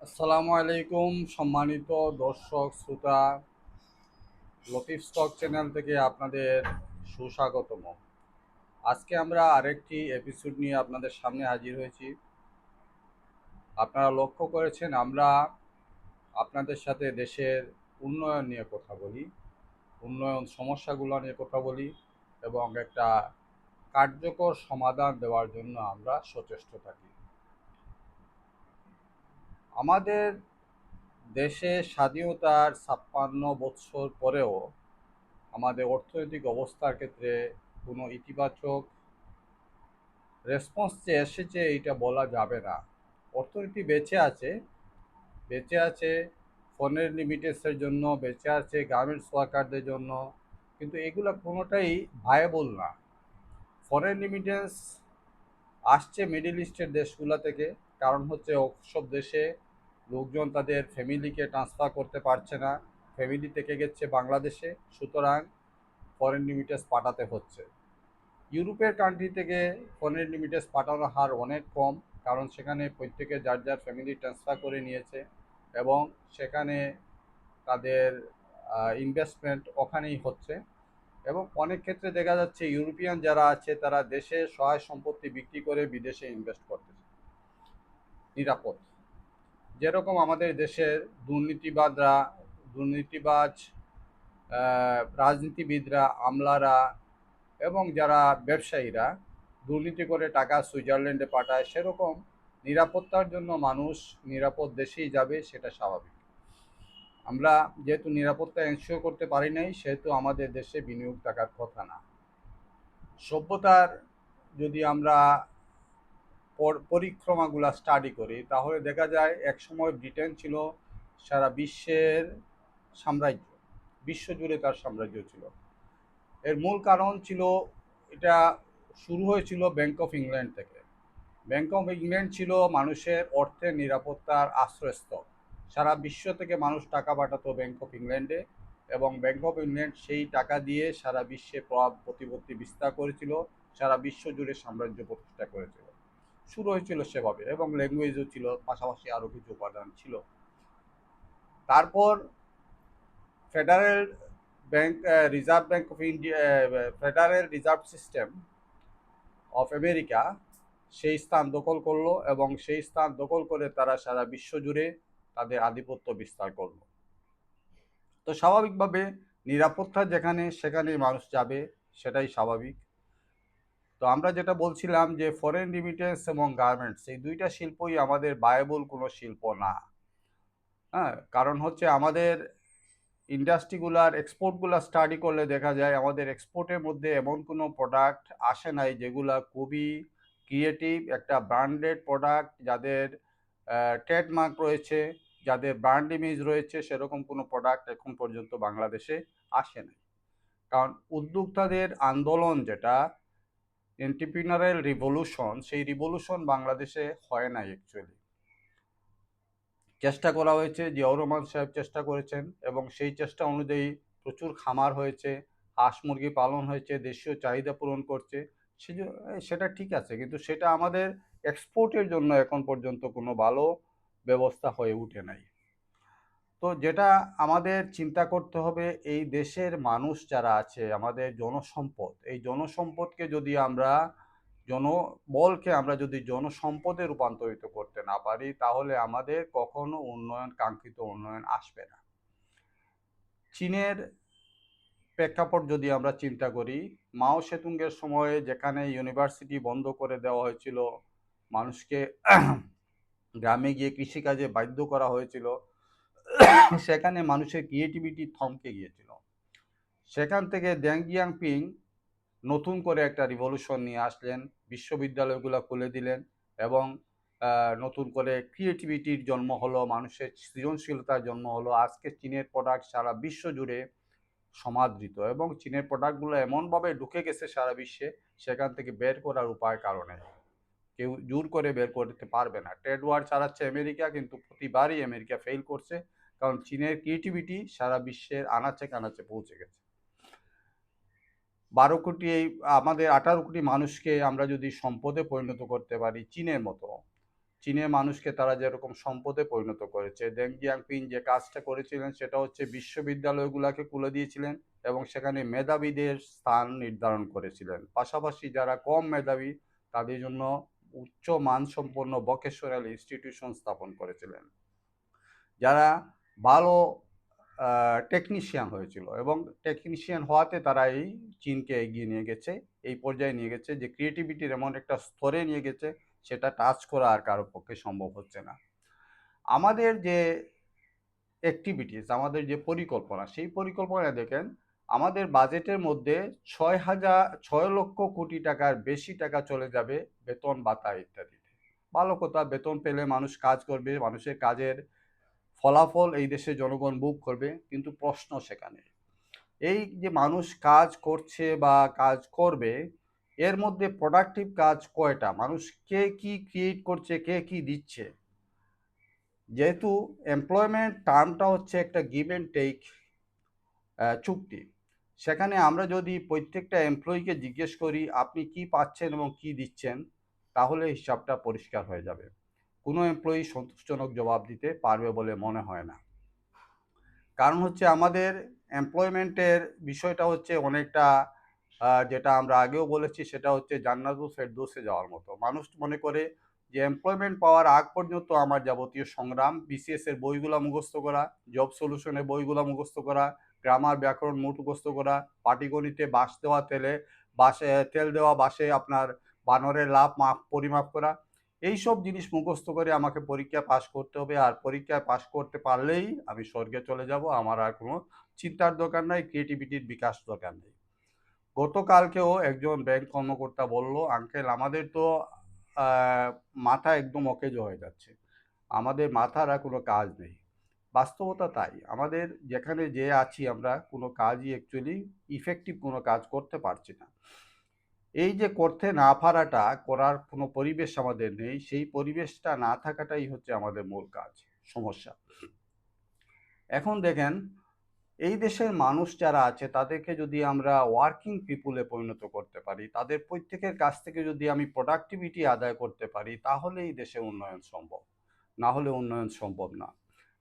আসসালামু আলাইকুম সম্মানিত দর্শক শ্রোতা, লতিফ স্টক চ্যানেল থেকে আপনাদের সুস্বাগতম। আজকে আমরা আরেকটি এপিসোড নিয়ে আপনাদের সামনে হাজির হয়েছি। আপনারা লক্ষ্য করেছেন আমরা আপনাদের সাথে দেশের উন্নয়ন নিয়ে কথা বলি, উন্নয়ন সমস্যাগুলো নিয়ে কথা বলি এবং একটা কার্যকর সমাধান দেওয়ার জন্য আমরা সচেষ্ট থাকি। আমাদের দেশে স্বাধীনতার ৫৬ বছর পরেও আমাদের অর্থনৈতিক অবস্থার ক্ষেত্রে কোনো ইতিবাচক রেসপন্স যে এসেছে এইটা বলা যাবে না। অর্থনীতি বেঁচে আছে ফরেন রিমিটেন্সের জন্য, বেঁচে আছে গার্মেন্টস ওয়ার্কারদের জন্য, কিন্তু এগুলো কোনোটাই ভায়াবল না। ফরেন রিমিটেন্স আসছে মিডল ইস্টের দেশগুলো থেকে, কারণ হচ্ছে ওসব দেশে লোকজন তাদের ফ্যামিলিকে ট্রান্সফার করতে পারছে না, ফ্যামিলি থেকে গেছে বাংলাদেশে, সুতরাং ফরেন রিমিটেন্স পাঠাতে হচ্ছে। ইউরোপের কান্ট্রি থেকে ফরেন রিমিটেন্স পাঠানোর হার অনেক কম, কারণ সেখানে প্রত্যেকে যার যার ফ্যামিলি ট্রান্সফার করে নিয়েছে এবং সেখানে তাদের ইনভেস্টমেন্ট ওখানেই হচ্ছে। এবং অনেক ক্ষেত্রে দেখা যাচ্ছে ইউরোপিয়ান যারা আছে তারা দেশে সহায় সম্পত্তি বিক্রি করে বিদেশে ইনভেস্ট করতেছে নিরাপদ। যেরকম আমাদের দেশের দুর্নীতিবাজ রাজনীতিবিদরা, আমলারা এবং যারা ব্যবসায়ীরা দুর্নীতি করে টাকা সুইজারল্যান্ডে পাঠায়, সেরকম নিরাপত্তার জন্য মানুষ নিরাপদ দেশেই যাবে, সেটা স্বাভাবিক। আমরা যেহেতু নিরাপত্তা এনশিওর করতে পারি নাই, সেহেতু আমাদের দেশে বিনিয়োগ থাকার কথা না। সভ্যতার যদি আমরা পরিক্রমাগুলা স্টাডি করি তাহলে দেখা যায় একসময় ব্রিটেন ছিল সারা বিশ্বের সাম্রাজ্য, বিশ্বজুড়ে তার সাম্রাজ্য ছিল। এর মূল কারণ ছিল, এটা শুরু হয়েছিল ব্যাংক অফ ইংল্যান্ড থেকে। ব্যাংক অফ ইংল্যান্ড ছিল মানুষের অর্থের নিরাপত্তার আশ্রয়স্থল। সারা বিশ্ব থেকে মানুষ টাকা পাঠাতো ব্যাংক অফ ইংল্যান্ডে, এবং ব্যাংক অফ ইংল্যান্ড সেই টাকা দিয়ে সারা বিশ্বে প্রভাব প্রতিপত্তি বিস্তার করেছিল, সারা বিশ্ব জুড়ে সাম্রাজ্য প্রতিষ্ঠা করেছিল। শুরু হয়েছিল সেভাবে, এবং ল্যাঙ্গুয়েজও ছিল, পাশাপাশি আরও কিছু উপাদান ছিল। তারপর federal reserve bank of India, federal reserve system of America সেই স্থান দখল করলো, এবং সেই স্থান দখল করে তারা সারা বিশ্ব জুড়ে তাদের আধিপত্য বিস্তার করলো। তো স্বাভাবিকভাবে নিরাপত্তা যেখানে, সেখানে মানুষ যাবে, সেটাই স্বাভাবিক। তো আমরা যেটা বলছিলাম যে ফরেন রিমিটেন্স এবং গার্মেন্টস এই দুইটা শিল্পই আমাদের ভায়াবল কোনো শিল্প না। হ্যাঁ, কারণ হচ্ছে আমাদের ইন্ডাস্ট্রিগুলার এক্সপোর্টগুলো স্টাডি করলে দেখা যায় আমাদের এক্সপোর্টের মধ্যে এমন কোনো প্রোডাক্ট আসে নাই যেগুলা খুবই ক্রিয়েটিভ, একটা ব্র্যান্ডেড প্রোডাক্ট, যাদের ট্রেডমার্ক রয়েছে, যাদের ব্র্যান্ড ইমেজ রয়েছে, সেরকম কোনো প্রোডাক্ট এখন পর্যন্ত বাংলাদেশে আসে নাই। কারণ উদ্যোক্তাদের আন্দোলন, যেটা এন্টারপ্রিনারিয়াল রিভলিউশন, সেই রিভলিউশন বাংলাদেশে হয় নাই অ্যাকচুয়ালি। চেষ্টা করা হয়েছে, জিয়াউর রহমান সাহেব চেষ্টা করেছেন, এবং সেই চেষ্টা অনুযায়ী প্রচুর খামার হয়েছে, হাঁস মুরগি পালন হয়েছে, দেশীয় চাহিদা পূরণ করছে, সেটা ঠিক আছে, কিন্তু সেটা আমাদের এক্সপোর্টের জন্য এখন পর্যন্ত কোনো ভালো ব্যবস্থা হয়ে ওঠে নাই। তো যেটা আমাদের চিন্তা করতে হবে, এই দেশের মানুষ যারা আছে, আমাদের জনসম্পদ, এই জনসম্পদকে যদি আমরা জনবলকে আমরা যদি জনসম্পদে রূপান্তরিত করতে না পারি, তাহলে আমাদের কখনো কাঙ্ক্ষিত উন্নয়ন আসবে না। চীনের প্রেক্ষাপট যদি আমরা চিন্তা করি, মাও সেতুংয়ের সময়ে যেখানে ইউনিভার্সিটি বন্ধ করে দেওয়া হয়েছিল, মানুষকে গ্রামে গিয়ে কৃষিকাজে বাধ্য করা হয়েছিল, সেখানে মানুষের ক্রিয়েটিভিটি থমকে গিয়েছিল। সেখান থেকে ডেং জিয়াওপিং নতুন করে একটা রিভলিউশন নিয়ে আসলেন, বিশ্ববিদ্যালয়গুলো খুলে দিলেন, এবং নতুন করে ক্রিয়েটিভিটির জন্ম হলো, মানুষের সৃজনশীলতার জন্ম হলো। আজকে চীনের প্রোডাক্ট সারা বিশ্ব জুড়ে সমাদৃত, এবং চীনের প্রোডাক্টগুলো এমনভাবে ঢুকে গেছে সারা বিশ্বে, সেখান থেকে বের করার উপায় কারণে কেউ জোর করে বের করতে পারবে না। ট্রেড ওয়ার চালাচ্ছে আমেরিকা, কিন্তু প্রতিবারই আমেরিকা ফেল করছে, কারণ চীনের ক্রিয়েটিভিটি সারা বিশ্বের আনাচে কানাচে পৌঁছে গেছে। 12 কোটি আমাদের 18 কোটি মানুষকে আমরা যদি সম্পদে পরিণত করতে পারি চীনের মতো, চীনের মানুষকে তারা যেরকম সম্পদে পরিণত করেছে, দেং জিয়াংপিং যে কাজটা করেছিলেন সেটা হচ্ছে বিশ্ববিদ্যালয়গুলোকে খুলে দিয়েছিলেন এবং সেখানে মেধাবীদের স্থান নির্ধারণ করেছিলেন। পাশাপাশি যারা কম মেধাবী তাদের জন্য উচ্চ মানসম্পন্ন ভোকেশনাল ইনস্টিটিউশন স্থাপন করেছিলেন, যারা ভালো টেকনিশিয়ান হয়েছিল এবং টেকনিশিয়ান হওয়াতে তারা এই চীনকে এগিয়ে নিয়ে গেছে, এই পর্যায়ে নিয়ে গেছে যে ক্রিয়েটিভিটির এমন একটা স্তরে নিয়ে গেছে সেটা টাচ করা আর কারোর পক্ষে সম্ভব হচ্ছে না। আমাদের যে অ্যাক্টিভিটিস, আমাদের যে পরিকল্পনা, সেই পরিকল্পনায় দেখেন আমাদের বাজেটের মধ্যে 6 লক্ষ কোটি টাকার বেশি টাকা চলে যাবে বেতন ভাতা ইত্যাদিতে। ভালো কথা, বেতন পেলে মানুষ কাজ করবে, মানুষের কাজের ফলাফল এই দেশের জনগণ ভোগ করবে, কিন্তু প্রশ্ন সেখানে এই যে মানুষ কাজ করছে বা কাজ করবে, এর মধ্যে প্রোডাক্টিভ কাজ কয়টা, মানুষ কে কি ক্রিয়েট করছে, কে কি দিচ্ছে। যেহেতু এমপ্লয়মেন্ট টার্মটা হচ্ছে একটা গিভ অ্যান্ড টেক চুক্তি, সেখানে আমরা যদি প্রত্যেকটা এমপ্লয়িকে জিজ্ঞেস করি আপনি কি পাচ্ছেন এবং কি দিচ্ছেন, তাহলে হিসাবটা পরিষ্কার হয়ে যাবে। কোনো এমপ্লয়ি সন্তোষজনক জবাব দিতে পারবে বলে মনে হয় না। কারণ হচ্ছে আমাদের এমপ্লয়মেন্টের বিষয়টা হচ্ছে অনেকটা যেটা আমরা আগেও বলেছি, সেটা হচ্ছে জান্নাতুল ফেরদৌসে যাওয়ার মতো। মানুষ মনে করে যে এমপ্লয়মেন্ট পাওয়ার আগ পর্যন্ত আমার যাবতীয় সংগ্রাম বিসিএস এর বইগুলো মুখস্থ করা, জব সলিউশনের বইগুলো মুখস্থ করা, গ্রামার ব্যাকরণ মুখস্থ করা, পাটিগণিতে বাঁশ দেওয়া তেলে বাসে তেল দেওয়া বাসে আপনার বানরের লাভ পরিমাপ করা, এইসব জিনিস মুখস্থ করে আমাকে পরীক্ষা পাশ করতে হবে, আর পরীক্ষায় পাশ করতে পারলেই আমি স্বর্গে চলে যাব, আমার আর কোনো চিন্তার দরকার নাই, ক্রিয়েটিভিটির বিকাশ দরকার নেই। গতকালকেও একজন ব্যাংক কর্মকর্তা বলল, আঙ্কেল আমাদের তো মাথা একদম অকেজ হয়ে যাচ্ছে, আমাদের মাথার আর কোনো কাজ নেই। বাস্তবতা তাই, আমাদের যেখানে যে আছি আমরা কোনো কাজই অ্যাকচুয়ালি ইফেক্টিভ কোনো কাজ করতে পারছি না। এই যে করতে না পারাটা, করার কোনো পরিবেশ আমাদের নেই, সেই পরিবেশটা না থাকাটাই হচ্ছে আমাদের মূল কাজ সমস্যা। এখন দেখেন এই দেশের মানুষ যারা আছে তাদেরকে যদি আমরা ওয়ার্কিং পিপুলে পরিণত করতে পারি, তাদের প্রত্যেকের কাছ থেকে যদি আমি প্রোডাক্টিভিটি আদায় করতে পারি, তাহলে এই দেশে উন্নয়ন সম্ভব, না হলে উন্নয়ন সম্ভব না।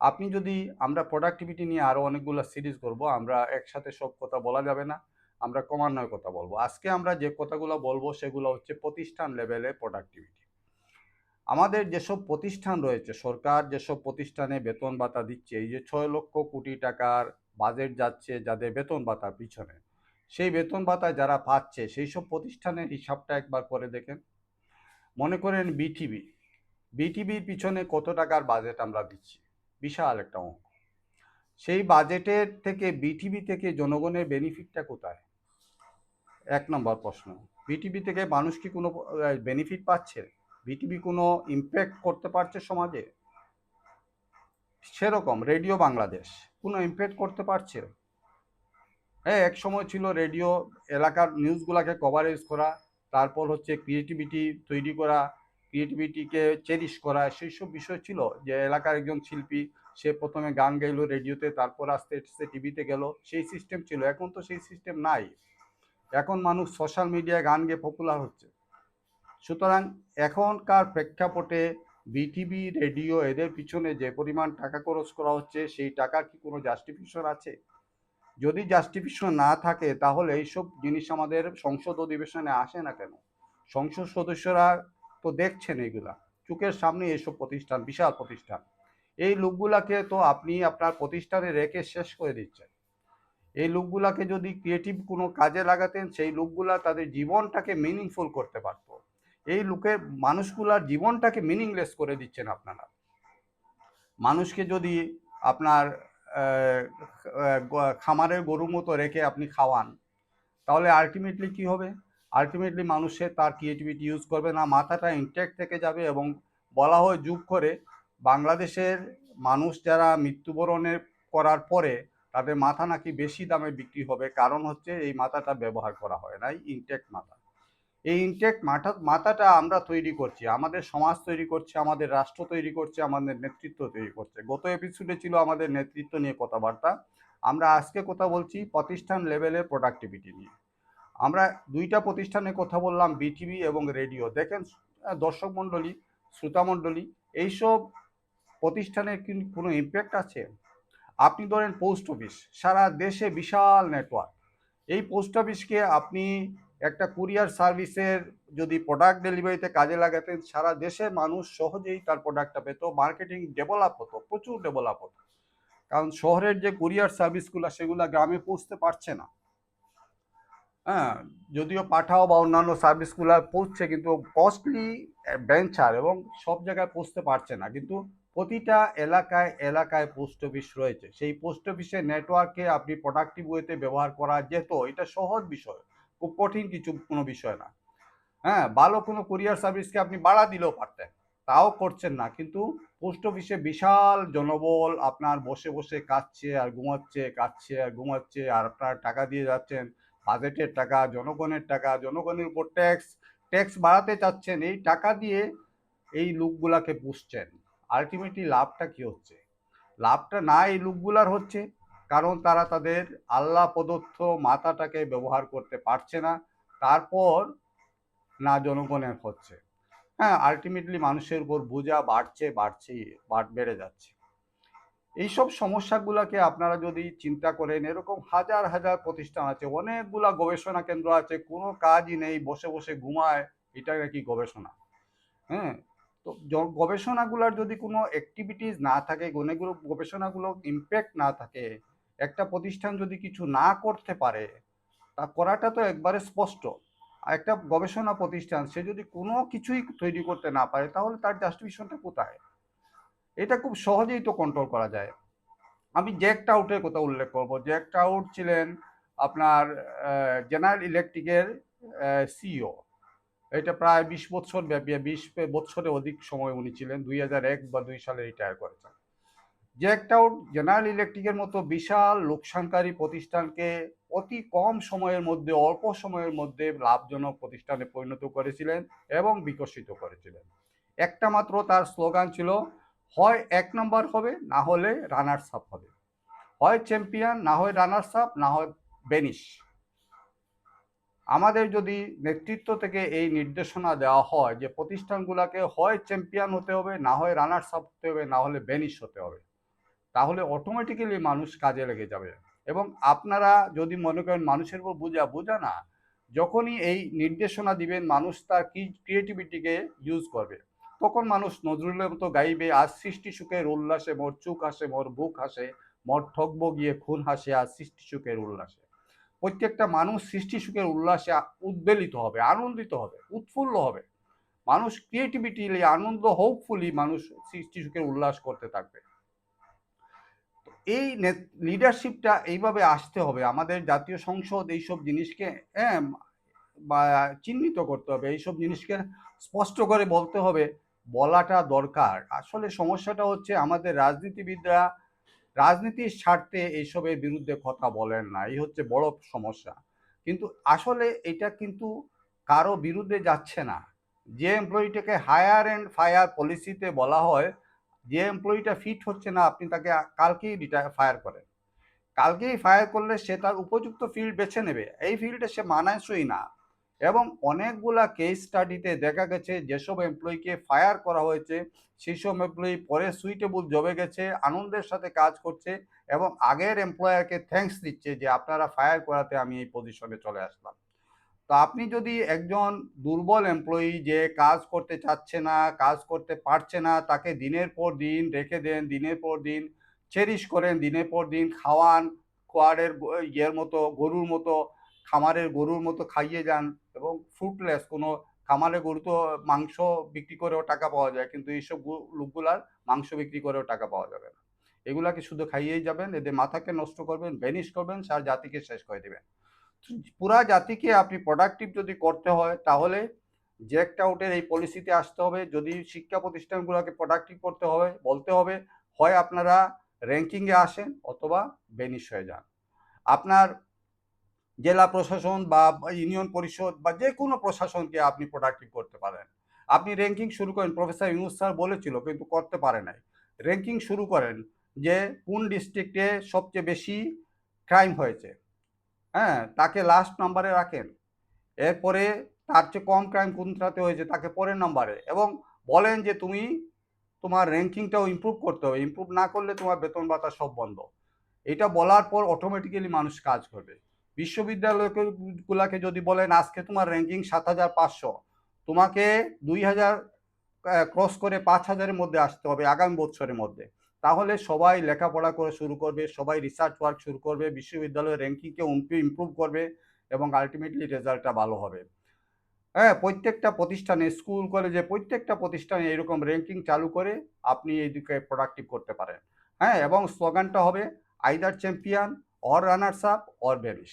আপনি যদি, আমরা প্রোডাক্টিভিটি নিয়ে আরও অনেকগুলো সিরিজ করব, আমরা একসাথে সব কথা বলা যাবে না, আমরা ক্রমান্বয়ে কথা বলবো। আজকে আমরা যে কথাগুলো বলবো সেগুলো হচ্ছে প্রতিষ্ঠান লেভেলে প্রোডাক্টিভিটি। আমাদের যেসব প্রতিষ্ঠান রয়েছে, সরকার যেসব প্রতিষ্ঠানে বেতন ভাতা দিচ্ছে, এই যে 6 লক্ষ কোটি টাকার বাজেট যাচ্ছে যাদের বেতন ভাতার পিছনে, সেই বেতন ভাতা যারা পাচ্ছে সেই সব প্রতিষ্ঠানের হিসাবটা একবার করে দেখেন। মনে করেন বিটিভির পিছনে কত টাকার বাজেট আমরা দিচ্ছি, বিশাল একটা অঙ্ক। সেই বাজেটের থেকে বিটিভি থেকে জনগণের বেনিফিটটা কোথায়? 1 নম্বর প্রশ্ন। বিটিভি থেকে মানুষ কি কোনো বেনিফিট পাচ্ছে? বিটিভি কোনো ইমপ্যাক্ট করতে পারছে সমাজে? সেরকম রেডিও বাংলাদেশ কোনো ইমপ্যাক্ট করতে পারছে? হ্যাঁ, এক সময় ছিল রেডিও এলাকার নিউজগুলোকে কভারেজ করা, তারপর হচ্ছে ক্রিয়েটিভিটি তৈরি করা, ক্রিয়েটিভিটিকে চেরিশ করা, সেই সব বিষয় ছিল। যে এলাকার একজন শিল্পী, সে প্রথমে গান গাইলো রেডিওতে, তারপর আস্তে আস্তে টিভিতে গেল, সেই সিস্টেম ছিল। এখন তো সেই সিস্টেম নাই, এখন মানুষ সোশ্যাল মিডিয়ায় গান গেয়ে পপুলার হচ্ছে। সুতরাং এখনকার প্রেক্ষাপটে বিটিভি, রেডিও, এদের পিছনে যে পরিমাণ টাকা খরচ করা হচ্ছে, সেই টাকার কি কোনো জাস্টিফিকেশন আছে? যদি জাস্টিফিকেশন না থাকে তাহলে এইসব জিনিস আমাদের সংসদ অধিবেশনে আসে না কেন? সংসদ সদস্যরা তো দেখছেন এগুলা, চোখের সামনে এইসব প্রতিষ্ঠান, বিশাল প্রতিষ্ঠান, এই লোকগুলাকে তো আপনি আপনার প্রতিষ্ঠানে রেখে শেষ করে দিচ্ছেন। এই লোকগুলাকে যদি ক্রিয়েটিভ কোনো কাজে লাগাতেন, সেই লোকগুলা তাদের জীবনটাকে মিনিংফুল করতে পারতো। এই লোকের মানুষগুলার জীবনটাকে মিনিংলেস করে দিচ্ছেন আপনারা। মানুষকে যদি আপনার খামারের গরুর মতো রেখে আপনি খাওয়ান, তাহলে আলটিমেটলি কি হবে? আলটিমেটলি মানুষের তার ক্রিয়েটিভিটি ইউজ করবে না, মাথাটা ইনট্যাক্ট থেকে যাবে। এবং বলা হয় যুগ করে বাংলাদেশের মানুষ যারা মৃত্যুবরণের করার পরে তাদের মাথা নাকি বেশি দামে বিক্রি হবে, কারণ হচ্ছে এই মাথাটা ব্যবহার করা হয় নাই, ইনট্যাক্ট মাথা। এই ইনটেক্ট মাথাটা আমরা তৈরি করছি, আমাদের সমাজ তৈরি করছে, আমাদের রাষ্ট্র তৈরি করছে, আমাদের নেতৃত্ব তৈরি করছে। গত এপিসোডে ছিল আমাদের নেতৃত্ব নিয়ে কথাবার্তা, আমরা আজকে কথা বলছি প্রতিষ্ঠান লেভেলে প্রোডাক্টিভিটি নিয়ে। আমরা দুইটা প্রতিষ্ঠানের কথা বললাম, বিটিভি এবং রেডিও। দেখেন দর্শক মণ্ডলী, শ্রোতা মণ্ডলী, এইসব প্রতিষ্ঠানের কি কোনো ইম্প্যাক্ট আছে? আপনি ধরেন পোস্ট অফিস, সারা দেশে বিশাল নেটওয়ার্ক। এই পোস্ট অফিসকে আপনি একটা কুরিয়ার সার্ভিসের যদি প্রোডাক্ট ডেলিভারিতে কাজে লাগাতেন, সারা দেশের মানুষ সহজেই তার প্রোডাক্টটা পেত, মার্কেটিং ডেভেলপ হতো, প্রচুর ডেভেলপ হতো। কারণ শহরের যে কুরিয়ার সার্ভিসগুলো সেগুলো গ্রামে পৌঁছতে পারছে না। হ্যাঁ, যদিও পাঠাও বা অন্যান্য সার্ভিসগুলো পৌঁছছে, কিন্তু কস্টলি ভেঞ্চার এবং সব জায়গায় পৌঁছতে পারছে না। কিন্তু প্রতিটা এলাকায় এলাকায় পোস্ট অফিস রয়েছে। সেই পোস্ট অফিসের নেটওয়ার্কে আপনি প্রোডাক্টিভ ওয়েতে ব্যবহার করা যেত। এটা সহজ বিষয়, খুব কঠিন কোনো বিষয় না। হ্যাঁ, ভালো কোনো কুরিয়ার সার্ভিসকে আপনি বাড়া দিলেও পারতেন, তাও করছেন না। কিন্তু পোস্ট অফিসে বিশাল জনবল আপনার বসে বসে কাঁদছে আর ঘুমাচ্ছে, কাঁদছে আর ঘুমাচ্ছে, আর আপনার টাকা দিয়ে যাচ্ছেন, বাজেটের টাকা, জনগণের টাকা, জনগণের উপর ট্যাক্স, ট্যাক্স বাড়াতে চাচ্ছেন, এই টাকা দিয়ে এই লোকগুলাকে পুষছেন। আলটিমেটলি লাভটা কি হচ্ছে? লাভটা না এই লোকগুলার হচ্ছে, কারণ তারা তাদের আল্লাহ প্রদত্ত মাথাটাকে ব্যবহার করতে পারছে না, তারপর না জনগণের হচ্ছে। হ্যাঁ, আলটিমেটলি মানুষের উপর বোঝা বাড়ছেই, বেড়ে যাচ্ছে। এইসব সমস্যাগুলোকে আপনারা যদি চিন্তা করেন, এরকম হাজার হাজার প্রতিষ্ঠান আছে, অনেকগুলা গবেষণা কেন্দ্র আছে, কোনো কাজই নেই, বসে বসে ঘুমায়, এটা কি গবেষণা? হ্যাঁ, তো গবেষণাগুলোর যদি কোনো অ্যাক্টিভিটিস না থাকে, অনেকগুলো গবেষণাগুলো ইম্প্যাক্ট না থাকে, একটা প্রতিষ্ঠান যদি কিছু না করতে পারে, তা করাটা তো একবারে স্পষ্ট। একটা গবেষণা প্রতিষ্ঠান সে যদি কোনো কিছুই তৈরি করতে না পারে, তাহলে তার জাস্টিফিকেশনটা কোথায়? এটা খুব সহজেই তো কন্ট্রোল করা যায়। আমি জ্যাক টাউটের কথা উল্লেখ করব। জ্যাক টাউট ছিলেন আপনার জেনারেল ইলেকট্রিকের সিইও। এটা প্রায় 20 বছর ব্যাপী, 20 বছরের অধিক সময় উনি ছিলেন। 2001 বা 2 সালে রিটায়ার করেছেন। জ্যাক টাউট জেনারেল ইলেকট্রিকের মতো বিশাল লোকসানকারী প্রতিষ্ঠানকে অতি কম সময়ের মধ্যে, অল্প সময়ের মধ্যে লাভজনক প্রতিষ্ঠানে পরিণত করেছিলেন এবং বিকশিত করেছিলেন। একটা মাত্র তার স্লোগান ছিল, হয় 1 নম্বর হবে, না হলে রানার্স আপ হবে। হয় চ্যাম্পিয়ন, না হয় রানার্স আপ, না হয় বেনিশ। আমাদের যদি নেতৃত্ব থেকে এই নির্দেশনা দেওয়া হয় যে প্রতিষ্ঠানগুলোকে হয় চ্যাম্পিয়ন হতে হবে, না হয় রানার্স আপ হতে হবে, না হলে বেনিশ হতে হবে, তাহলে অটোমেটিক্যালি মানুষ কাজে লেগে যাবে। এবং আপনারা যদি মনে করেন মানুষের উপর বোঝা না, যখনই এই নির্দেশনা দিবেন মানুষ তার ক্রিয়েটিভিটিকে ইউজ করবে। তখন মানুষ নজরুলের মতো গাইবে, আজ সৃষ্টি সুখের উল্লাসে মোর চুক হাসে, মোর বুক হাসে, মোর ঠকব গিয়ে খুন হাসে, আজ সৃষ্টি সুখের উল্লাসে। প্রত্যেকটা মানুষ সৃষ্টি সুখের উল্লাসে উদ্বেলিত হবে, আনন্দিত হবে, উৎফুল্ল হবে। মানুষ ক্রিয়েটিভিটিলি আনন্দ, হোপফুলি মানুষ সৃষ্টি সুখের উল্লাস করতে থাকবে। এই লিডারশিপটা এইভাবে আসতে হবে। আমাদের জাতীয় সংসদ এইসব জিনিসকে বা চিহ্নিত করতে হবে, এইসব জিনিসকে স্পষ্ট করে বলতে হবে, বলাটা দরকার। আসলে সমস্যাটা হচ্ছে আমাদের রাজনীতিবিদরা রাজনীতির স্বার্থে এইসবের বিরুদ্ধে কথা বলেন না, এই হচ্ছে বড় সমস্যা। কিন্তু আসলে এটা কিন্তু কারো বিরুদ্ধে যাচ্ছে না। যে এমপ্লয়িটাকে হায়ার অ্যান্ড ফায়ার পলিসিতে বলা হয়, যে এমপ্লয়িটা ফিট হচ্ছে না আপনি তাকে কালকেই ফায়ার করেন। কালকেই ফায়ার করলে সে তার উপযুক্ত ফিল্ড বেছে নেবে, এই ফিল্ডে সে মানানসই না। এবং অনেকগুলা কেস স্টাডিতে দেখা গেছে যেসব এমপ্লয়িকে ফায়ার করা হয়েছে সেই সব এমপ্লয়ি পরে সুইটেবল জবে গেছে, আনন্দের সাথে কাজ করছে এবং আগের এমপ্লয়ারকে থ্যাঙ্কস দিচ্ছে যে আপনারা ফায়ার করাতে আমি এই পজিশনে চলে আসলাম। তো আপনি যদি একজন দুর্বল এমপ্লয়ি যে কাজ করতে চাচ্ছে না, কাজ করতে পারছে না, তাকে দিনের পর দিন রেখে দেন, দিনের পর দিন চেরিশ করেন, দিনের পর দিন খাওয়ান, খোয়ারের ইয়ের মতো, গরুর মতো, খামারের গরুর মতো খাইয়ে যান, এবং ফ্রুটলেস কোনো, খামারের গরু তো মাংস বিক্রি করেও টাকা পাওয়া যায়, কিন্তু এইসব লোকগুলার মাংস বিক্রি করেও টাকা পাওয়া যাবে না। এগুলাকে শুধু খাইয়েই যাবেন, এদের মাথাকে নষ্ট করবেন, বেনিশ করবেন, সার জাতিকে শেষ করে দেবেন। পুরা জাতিকে আপনি প্রোডাক্টিভ যদি করতে হয়, তাহলে জ্যাকড আউটের এই পলিসিতে আসতে হবে। যদি শিক্ষা প্রতিষ্ঠানগুলোকে প্রোডাক্টিভ করতে হবে, বলতে হবে, হয় আপনারা র্যাঙ্কিংয়ে আসেন অথবা বেনিশ হয়ে যান। আপনার জেলা প্রশাসন বা ইউনিয়ন পরিষদ বা যে কোনো প্রশাসনকে আপনি প্রোডাক্টিভ করতে পারেন। আপনি র্যাঙ্কিং শুরু করেন, প্রফেসর ইউনুস স্যার বলেছিল কিন্তু করতে পারে নাই। র্যাঙ্কিং শুরু করেন যে কোন ডিস্ট্রিক্টে সবচেয়ে বেশি ক্রাইম হয়েছে, হ্যাঁ, তাকে লাস্ট নাম্বারে রাখেন। এরপরে তার চেয়ে কম ক্রাইম কোনটাতে হয়েছে তাকে পরের নাম্বারে, এবং বলেন যে তুমি তোমার র্যাঙ্কিংটাও ইমপ্রুভ করতে হবে, ইমপ্রুভ না করলে তোমার বেতন ভাতা সব বন্ধ। এটা বলার পর অটোমেটিক্যালি মানুষ কাজ করবে। বিশ্ববিদ্যালয়গুলোকে যদি বলেন আজকে তোমার র্যাঙ্কিং ৭,৫০০, তোমাকে ২,০০০ ক্রস করে ৫,০০০-এর মধ্যে আসতে হবে আগামী বছরের মধ্যে, তাহলে সবাই লেখাপড়া করে শুরু করবে, সবাই রিসার্চ ওয়ার্ক শুরু করবে, বিশ্ববিদ্যালয়ের র্যাঙ্কিংকে ইমপ্রুভ করবে, এবং আলটিমেটলি রেজাল্টটা ভালো হবে। হ্যাঁ, প্রত্যেকটা প্রতিষ্ঠানে, স্কুল কলেজে প্রত্যেকটা প্রতিষ্ঠানে এরকম র্যাঙ্কিং চালু করে আপনি এই দিকে প্রোডাক্টিভ করতে পারেন। হ্যাঁ, এবং স্লোগানটা হবে either champion or runners up or vanish.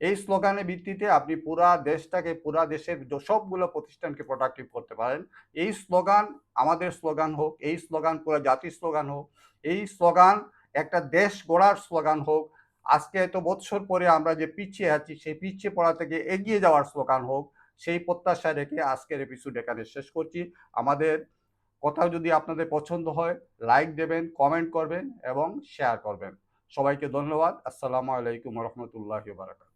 এই স্লোগানের ভিত্তিতে আপনি পুরা দেশটাকে, পুরা দেশের সবগুলো প্রতিষ্ঠানকে প্রোডাক্টিভ করতে পারেন। এই স্লোগান আমাদের স্লোগান হোক, এই স্লোগান পুরো জাতির স্লোগান হোক, এই স্লোগান একটা দেশ গড়ার স্লোগান হোক, আজকে এত বৎসর পরে আমরা যে পিছিয়ে আছি সেই পিছিয়ে পড়া থেকে এগিয়ে যাওয়ার স্লোগান হোক, সেই প্রত্যাশা রেখে আজকের এপিসোড এখানে শেষ করছি। আমাদের কথা যদি আপনাদের পছন্দ হয়, লাইক দেবেন, কমেন্ট করবেন এবং শেয়ার করবেন। সবাইকে ধন্যবাদ। আসসালামু আলাইকুম রহমতুল্লাহি ওয়া বারাকাতুহু।